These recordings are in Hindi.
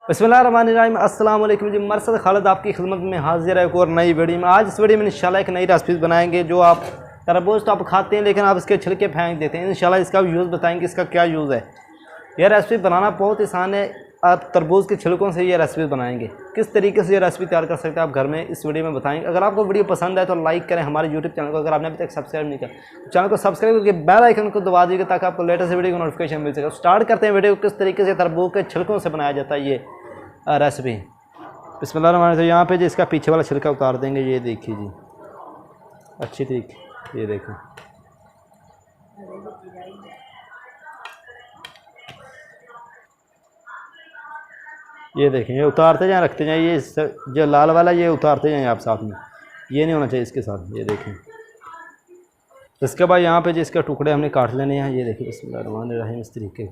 बिस्मिल्लाहिर्रहमानिर्रहीम। अस्सलाम वालेकुम जी। मरसद खालिद आपकी खिदमत में हाजिर है एक और नई वीडियो में। आज इस वीडियो में इंशाल्लाह एक नई रेसिपी बनाएंगे। जो आप तरबूज तो आप खाते हैं लेकिन आप इसके छिलके फेंक देते हैं। इंशाल्लाह इसका यूज़ बताएंगे, इसका क्या यूज़ है। यह रेसिपी बनाना बहुत आसान है। आप तरबूज के छिलकों से ये रेसिपी बनाएंगे। किस तरीके से ये रेसिपी तैयार कर सकते हैं आप घर में, इस वीडियो में बताएंगे। अगर आपको वीडियो पसंद है तो लाइक करें हमारे यूट्यूब चैनल को। अगर आपने अभी तक सब्सक्राइब नहीं किया तो चैनल को सब्सक्राइब करके बेल आइकन को दबा दीजिएगा ताकि आपको लेटेस्ट वीडियो की नोटिफिकेशन मिल सके। स्टार्ट करते हैं वीडियो को। किस तरीके से तरबूज के छिलकों से बनाया जाता है ये रेसिपी। बिस्मिल्लाह। यहाँ पे जी इसका पीछे वाला छिलका उतार देंगे। ये देखिए जी अच्छी तरीके, ये देखें ये देखें, ये उतारते जाएं, रखते जाएं। ये जो लाल वाला ये उतारते जाएं आप साथ में, ये नहीं होना चाहिए इसके साथ। ये देखें। इसके बाद यहाँ पे जी इसके टुकड़े हमने काट लेने हैं। ये देखिए बिस्मिल्लाहिर्रहमानिर्रहीम। इस तरीके,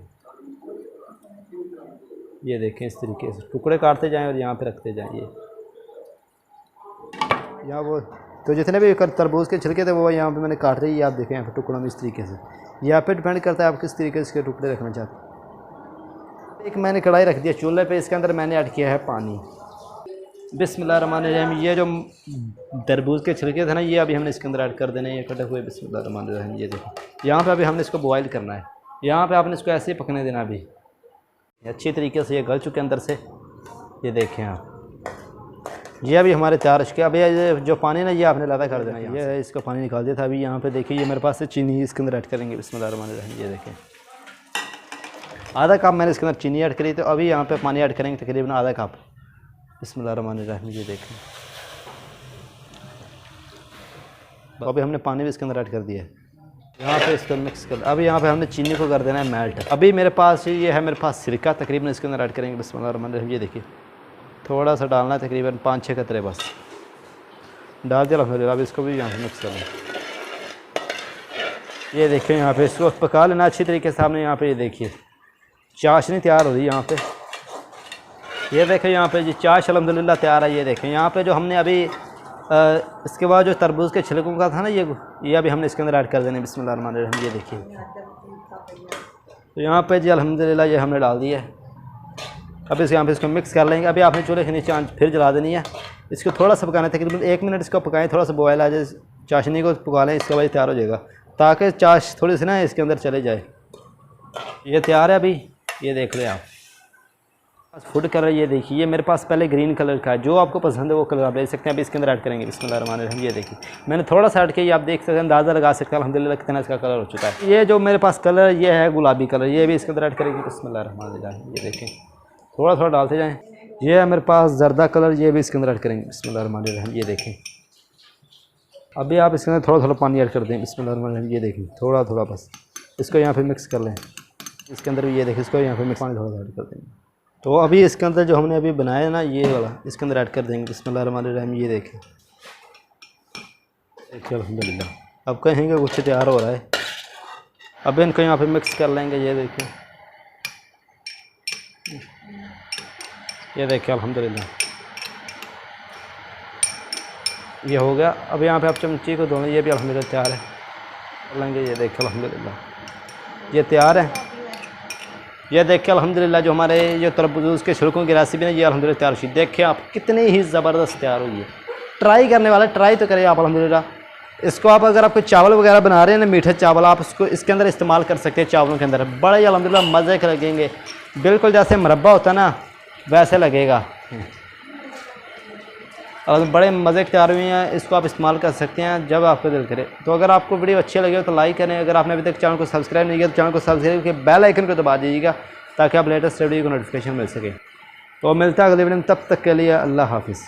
ये देखें इस तरीके से टुकड़े काटते जाएं और यहाँ पे रखते जाएं। ये यहाँ वो तो जितने भी तरबूज के छिलके थे वो यहाँ पे मैंने काट रही है। आप देखें यहाँ पे टुकड़ों में इस तरीके से। ये आप पे डिपेंड करता है आप किस तरीके से इसके टुकड़े रखना चाहते हैं। एक मैंने कढ़ाई रख दिया चूल्हे पे, इसके अंदर मैंने ऐड किया है पानी। बिस्मिल्लाहिर्रहमानिर्रहीम। ये जो तरबूज के छिलके थे ना, ये अभी हमने इसके अंदर ऐड कर देने हैं, ये कटे हुए। बिस्मिल्लाहिर्रहमानिर्रहीम। ये देखो यहाँ पे अभी हमने इसको बॉयल करना है। यहाँ पे आपने इसको ऐसे ही पकने देना। अभी अच्छी तरीके से ये गल चुके अंदर से। ये देखें आप, ये अभी हमारे तैयार हो चुके। अभी ये जो पानी ना ये आपने अलग कर देना। ये है इसका पानी निकाल दिया था। अभी यहाँ पे देखिए ये मेरे पास से चीनी इसके अंदर ऐड करेंगे। बिस्मिल्लाहिर्रहमानिर्रहीम। ये देखें आधा कप मैंने इसके अंदर चीनी ऐड करी। तो अभी यहाँ पे पानी ऐड करेंगे तकरीबन आधा कप। बिस्मिल्लाहिर्रहमानिर्रहीम। ये देखें तो अभी हमने पानी भी इसके अंदर ऐड कर दिया है। यहाँ पे इसको मिक्स कर। अभी यहाँ पे हमने चीनी को कर देना है मेल्ट। अभी मेरे पास ये है, मेरे पास सिरका तकरीबन इसके अंदर ऐड करेंगे। बिस्मिल्लाहिर्रहमानिर्रहीम। ये देखिए थोड़ा सा डालना है, तकरीबन 5-6 कतरे बस डाल दिया अल्हम्दुलिल्लाह। अब इसको भी यहाँ पे मिक्स कर लें। ये देखिए यहाँ पे इसको पका लेना अच्छी तरीके से। आपने यहाँ पे ये देखिए चाशनी तैयार हो रही है यहाँ पे। ये देखें यहाँ पे जी चाश अल्हम्दुलिल्लाह तैयार है। ये देखें यहाँ पे जो हमने अभी इसके बाद जो तरबूज के छिलकों का था ना, ये अभी हमने इसके अंदर ऐड कर देने। बिस्मिल्लाहिर्रहमानिर्रहीम। ये देखिए तो यहाँ पे जी अल्हम्दुलिल्लाह ये हमने डाल दिया है। अब यहाँ पे इसको मिक्स कर लेंगे। अभी आपने चूल्हे के नीचे आंच फिर जला देनी है। इसको थोड़ा सा पकाना है, तकरीबन 1 मिनट इसको पकाएं। थोड़ा सा बॉयल आ जाए, चाशनी को पका लें। इसके बाद तैयार हो जाएगा ताकि चाश थोड़ी सी ना इसके अंदर चले जाए। ये तैयार है अभी। ये देख रहे हैं आप फूड कलर। ये देखिए ये मेरे पास पहले ग्रीन कलर का है। जो आपको पसंद है वो कलर आप ले सकते हैं। अभी इसके अंदर ऐड करेंगे। बिस्मिल्लाहिर्रहमानिर्रहीम। ये देखिए मैंने थोड़ा सा ऐड किया। आप देख सकते हैं, अंदाज़ा लगा सकते हैं अल्हम्दुलिल्लाह कितना इसका कलर हो चुका है। ये जो मेरे पास कलर ये है गुलाबी कलर, ये भी इसके अंदर ऐड करेंगे। बिस्मिल्लाहिर्रहमानिर्रहीम। ये देखें थोड़ा थोड़ा डालते जाएँ। ये है मेरे पास जर्दा कलर, ये भी इसके अंदर ऐड करेंगे। बिस्मिल्लाहिर्रहमानिर्रहीम। ये देखें अभी आप इसके अंदर थोड़ा थोड़ा पानी ऐड कर दें। बिस्मिल्लाहिर्रहमानिर्रहीम। ये देखें थोड़ा थोड़ा बस इसको यहाँ पे मिक्स कर लें। इसके अंदर भी ये देखें इसको यहाँ पे मिक्स पानी थोड़ा ऐड कर देंगे। तो अभी इसके अंदर जो हमने अभी बनाया ना ये वाला, इसके अंदर ऐड कर देंगे। बिस्मिल्लाहिर्रहमानिर्रहीम। ये देखें देखिए अल्हम्दुलिल्लाह अब कहेंगे कुछ तैयार हो रहा है। अब इनको यहाँ पे मिक्स कर लेंगे। ये देखिए ये देखिए अल्हम्दुलिल्लाह ये हो गया। अब यहाँ पे आप चमची को दोनों, ये भी अल्हम्दुलिल्लाह तैयार है कर लेंगे। ये देखिए अल्हम्दुलिल्लाह ये तैयार है। ये देखिए अल्हम्दुलिल्लाह जो हमारे जो तरबूज के छिलकों की रेसिपी है ये अल्हम्दुलिल्लाह तैयार हुई। देखिए आप कितनी ही ज़बरदस्त तैयार हुई है। ट्राई करने वाला ट्राई तो करें आप अल्हम्दुलिल्लाह। इसको आप अगर आपको चावल वगैरह बना रहे हैं ना, मीठे चावल, आप इसको इसके अंदर इस्तेमाल कर सकते हैं। चावलों के अंदर बड़े अल्हम्दुलिल्लाह मज़े के लगेंगे। बिल्कुल जैसे मुरब्बा होता है ना वैसे लगेगा और बड़े मज़े के तैयार हुए हैं। इसको आप इस्तेमाल कर सकते हैं जब आपको दिल करे। तो अगर आपको वीडियो अच्छी लगे तो लाइक करें। अगर आपने अभी तक चैनल को सब्सक्राइब नहीं किया तो चैनल को सब्सक्राइब करके बेल आइकन को दबा दीजिएगा ताकि आप लेटेस्ट वीडियो को नोटिफिकेशन मिल सके। तो मिलता है अगले वीडियो में, तब तक के लिए अल्लाह हाफिज़।